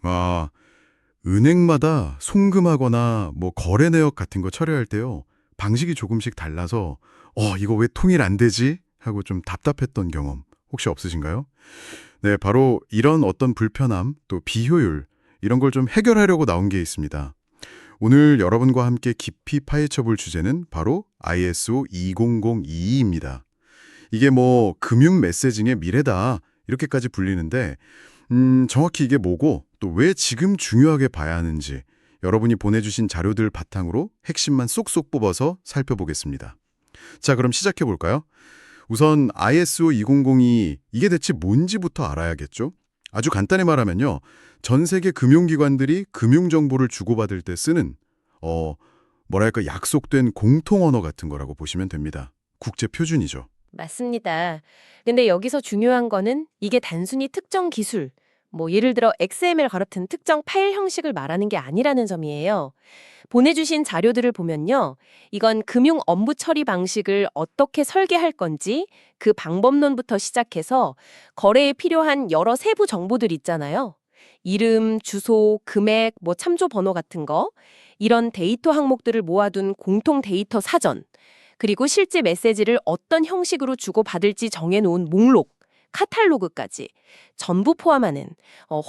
아, 은행마다 송금하거나 뭐 거래 내역 같은 거 처리할 때요. 방식이 조금씩 달라서 이거 왜 통일 안 되지? 하고 좀 답답했던 경험 혹시 없으신가요? 네, 바로 이런 어떤 불편함, 또 비효율 이런 걸 좀 해결하려고 나온 게 있습니다. 오늘 여러분과 함께 깊이 파헤쳐 볼 주제는 바로 ISO 20022입니다. 이게 뭐 금융 메시징의 미래다 이렇게까지 불리는데 정확히 이게 뭐고 또 왜 지금 중요하게 봐야 하는지 여러분이 보내주신 자료들 바탕으로 핵심만 쏙쏙 뽑아서 살펴보겠습니다. 자, 그럼 시작해 볼까요? 우선 ISO 2002 이게 대체 뭔지부터 알아야겠죠? 아주 간단히 말하면요. 전 세계 금융기관들이 금융정보를 주고받을 때 쓰는 뭐랄까 약속된 공통 언어 같은 거라고 보시면 됩니다. 국제 표준이죠. 맞습니다. 근데 여기서 중요한 거는 이게 단순히 특정 기술, 뭐 예를 들어 XML 같은 특정 파일 형식을 말하는 게 아니라는 점이에요. 보내주신 자료들을 보면요. 이건 금융 업무 처리 방식을 어떻게 설계할 건지 그 방법론부터 시작해서 거래에 필요한 여러 세부 정보들 있잖아요. 이름, 주소, 금액, 뭐 참조 번호 같은 거, 이런 데이터 항목들을 모아둔 공통 데이터 사전, 그리고 실제 메시지를 어떤 형식으로 주고받을지 정해놓은 목록, 카탈로그까지 전부 포함하는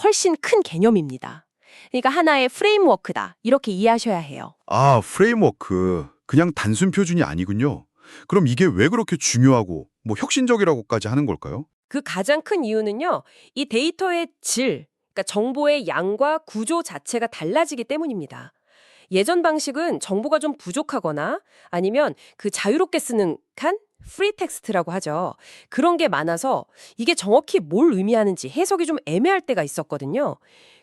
훨씬 큰 개념입니다. 그러니까 하나의 프레임워크다. 이렇게 이해하셔야 해요. 아, 프레임워크. 그냥 단순 표준이 아니군요. 그럼 이게 왜 그렇게 중요하고 뭐 혁신적이라고까지 하는 걸까요? 그 가장 큰 이유는요. 이 데이터의 질, 그러니까 정보의 양과 구조 자체가 달라지기 때문입니다. 예전 방식은 정보가 좀 부족하거나 아니면 그 자유롭게 쓰는 칸? 프리 텍스트라고 하죠. 그런 게 많아서 이게 정확히 뭘 의미하는지 해석이 좀 애매할 때가 있었거든요.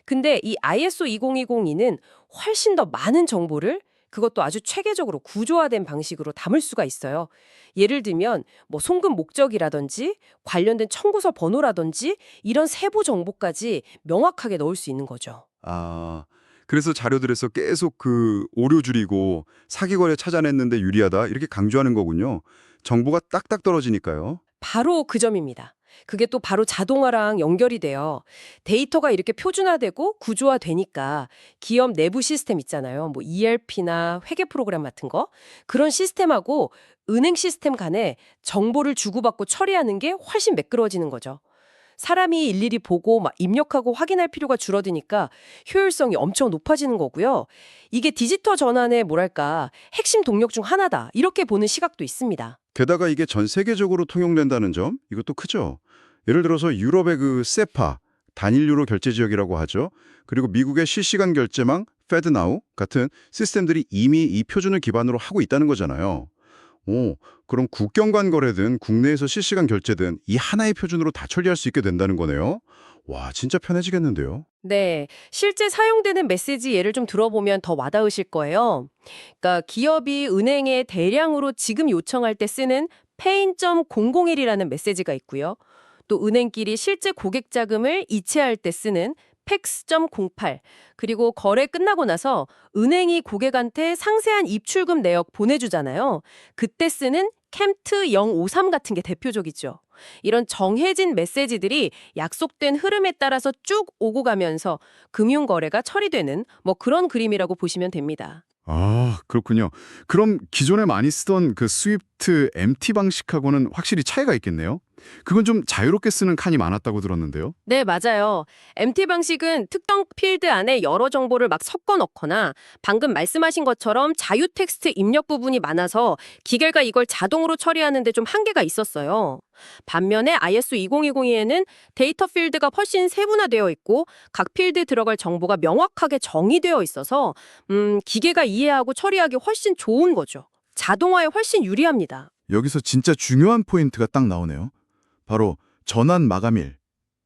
근데 이 ISO 20202는 훨씬 더 많은 정보를 그것도 아주 체계적으로 구조화된 방식으로 담을 수가 있어요. 예를 들면 뭐 송금 목적이라든지 관련된 청구서 번호라든지 이런 세부 정보까지 명확하게 넣을 수 있는 거죠. 아, 그래서 자료들에서 계속 그 오류 줄이고 사기 거래 찾아냈는데 유리하다 이렇게 강조하는 거군요. 정보가 딱딱 떨어지니까요. 바로 그 점입니다. 그게 또 바로 자동화랑 연결이 돼요. 데이터가 이렇게 표준화되고 구조화되니까 기업 내부 시스템 있잖아요. 뭐 ERP나 회계 프로그램 같은 거. 그런 시스템하고 은행 시스템 간에 정보를 주고받고 처리하는 게 훨씬 매끄러워지는 거죠. 사람이 일일이 보고 막 입력하고 확인할 필요가 줄어드니까 효율성이 엄청 높아지는 거고요. 이게 디지털 전환의 뭐랄까 핵심 동력 중 하나다. 이렇게 보는 시각도 있습니다. 게다가 이게 전 세계적으로 통용된다는 점, 이것도 크죠. 예를 들어서 유럽의 그 세파, 단일 유로 결제 지역이라고 하죠. 그리고 미국의 실시간 결제망 페드나우 같은 시스템들이 이미 이 표준을 기반으로 하고 있다는 거잖아요. 그럼 국경 간 거래든 국내에서 실시간 결제든 이 하나의 표준으로 다 처리할 수 있게 된다는 거네요. 와, 진짜 편해지겠는데요. 네, 실제 사용되는 메시지 예를 좀 들어보면 더 와닿으실 거예요. 그러니까 기업이 은행에 대량으로 지금 요청할 때 쓰는 페인.001이라는 메시지가 있고요. 또 은행끼리 실제 고객 자금을 이체할 때 쓰는 팩스.08 그리고 거래 끝나고 나서 은행이 고객한테 상세한 입출금 내역 보내주잖아요. 그때 쓰는 캠트 053 같은 게 대표적이죠. 이런 정해진 메시지들이 약속된 흐름에 따라서 쭉 오고 가면서 금융거래가 처리되는 뭐 그런 그림이라고 보시면 됩니다. 아, 그렇군요. 그럼 기존에 많이 쓰던 그 스위프트 MT 방식하고는 확실히 차이가 있겠네요. 그건 좀 자유롭게 쓰는 칸이 많았다고 들었는데요. 네, 맞아요. MT 방식은 특정 필드 안에 여러 정보를 막 섞어 넣거나 방금 말씀하신 것처럼 자유 텍스트 입력 부분이 많아서 기계가 이걸 자동으로 처리하는 데 좀 한계가 있었어요. 반면에 ISO 20202에는 데이터 필드가 훨씬 세분화되어 있고 각 필드에 들어갈 정보가 명확하게 정의되어 있어서 기계가 이해하고 처리하기 훨씬 좋은 거죠. 자동화에 훨씬 유리합니다. 여기서 진짜 중요한 포인트가 딱 나오네요. 바로 전환 마감일.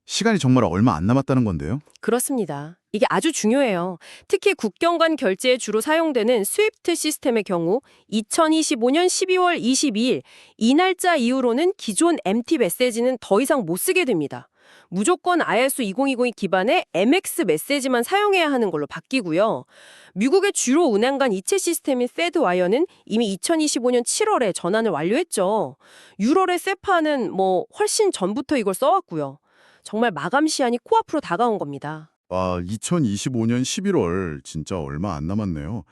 시간이 정말 얼마 안 남았다는 건데요. 그렇습니다. 이게 아주 중요해요. 특히 국경 간 결제에 주로 사용되는 스위프트 시스템의 경우 2025년 12월 22일 이 날짜 이후로는 기존 MT 메시지는 더 이상 못 쓰게 됩니다. 무조건 ISO 2020 기반의 MX 메시지만 사용해야 하는 걸로 바뀌고요. 미국의 주로 은행 간 이체 시스템인 페드와이어는 이미 2025년 7월에 전환을 완료했죠. 6월의 세파는 뭐 훨씬 전부터 이걸 써왔고요. 정말 마감 시한이 코앞으로 다가온 겁니다. 아, 2025년 11월 진짜 얼마 안 남았네요.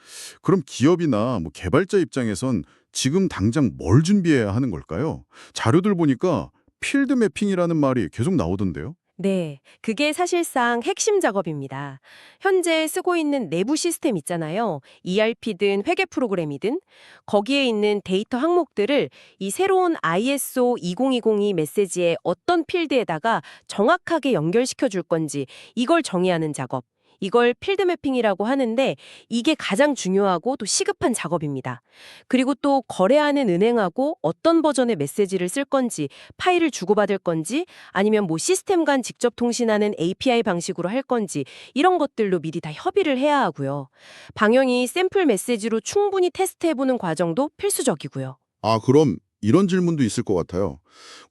그럼 기업이나 뭐 개발자 입장에선 지금 당장 뭘 준비해야 하는 걸까요? 자료들 보니까 필드 매핑이라는 말이 계속 나오던데요. 네, 그게 사실상 핵심 작업입니다. 현재 쓰고 있는 내부 시스템 있잖아요. ERP든 회계 프로그램이든 거기에 있는 데이터 항목들을 이 새로운 ISO 20202 메시지의 어떤 필드에다가 정확하게 연결시켜 줄 건지 이걸 정의하는 작업. 이걸 필드 매핑이라고 하는데 이게 가장 중요하고 또 시급한 작업입니다. 그리고 또 거래하는 은행하고 어떤 버전의 메시지를 쓸 건지, 파일을 주고받을 건지, 아니면 뭐 시스템 간 직접 통신하는 API 방식으로 할 건지 이런 것들로 미리 다 협의를 해야 하고요. 방영이 샘플 메시지로 충분히 테스트해보는 과정도 필수적이고요. 아, 그럼 이런 질문도 있을 것 같아요.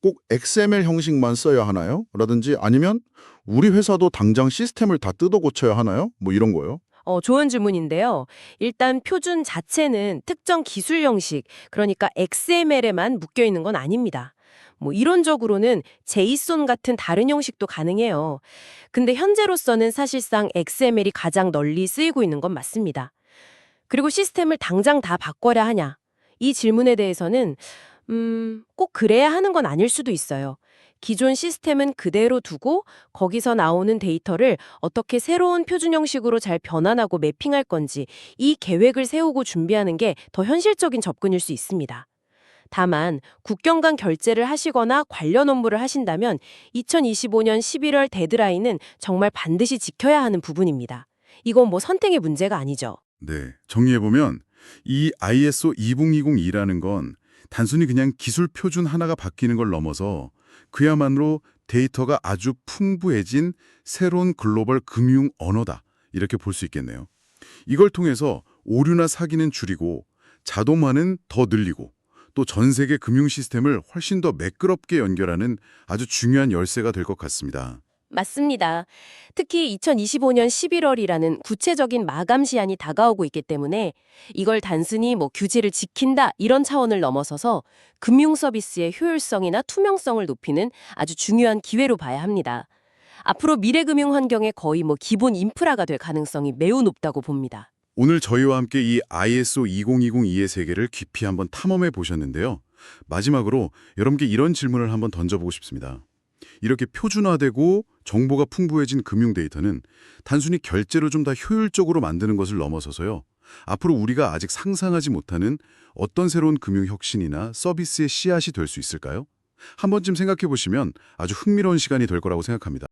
꼭 XML 형식만 써야 하나요? 라든지 아니면 우리 회사도 당장 시스템을 다 뜯어 고쳐야 하나요? 뭐 이런 거요. 좋은 질문인데요. 일단 표준 자체는 특정 기술 형식, 그러니까 XML에만 묶여 있는 건 아닙니다. 뭐 이론적으로는 JSON 같은 다른 형식도 가능해요. 근데 현재로서는 사실상 XML이 가장 널리 쓰이고 있는 건 맞습니다. 그리고 시스템을 당장 다 바꿔야 하냐? 이 질문에 대해서는 꼭 그래야 하는 건 아닐 수도 있어요. 기존 시스템은 그대로 두고 거기서 나오는 데이터를 어떻게 새로운 표준 형식으로 잘 변환하고 매핑할 건지 이 계획을 세우고 준비하는 게 더 현실적인 접근일 수 있습니다. 다만 국경 간 결제를 하시거나 관련 업무를 하신다면 2025년 11월 데드라인은 정말 반드시 지켜야 하는 부분입니다. 이건 뭐 선택의 문제가 아니죠. 네, 정리해보면 이 ISO 20202라는 건 단순히 그냥 기술 표준 하나가 바뀌는 걸 넘어서 그야말로 데이터가 아주 풍부해진 새로운 글로벌 금융 언어다. 이렇게 볼 수 있겠네요. 이걸 통해서 오류나 사기는 줄이고 자동화는 더 늘리고 또 전 세계 금융 시스템을 훨씬 더 매끄럽게 연결하는 아주 중요한 열쇠가 될 것 같습니다. 맞습니다. 특히 2025년 11월이라는 구체적인 마감 시한이 다가오고 있기 때문에 이걸 단순히 뭐 규제를 지킨다 이런 차원을 넘어서서 금융 서비스의 효율성이나 투명성을 높이는 아주 중요한 기회로 봐야 합니다. 앞으로 미래 금융 환경의 거의 뭐 기본 인프라가 될 가능성이 매우 높다고 봅니다. 오늘 저희와 함께 이 ISO 20202의 세계를 깊이 한번 탐험해 보셨는데요. 마지막으로 여러분께 이런 질문을 한번 던져보고 싶습니다. 이렇게 표준화되고 정보가 풍부해진 금융 데이터는 단순히 결제로 좀 더 효율적으로 만드는 것을 넘어서서요. 앞으로 우리가 아직 상상하지 못하는 어떤 새로운 금융 혁신이나 서비스의 씨앗이 될 수 있을까요? 한 번쯤 생각해 보시면 아주 흥미로운 시간이 될 거라고 생각합니다.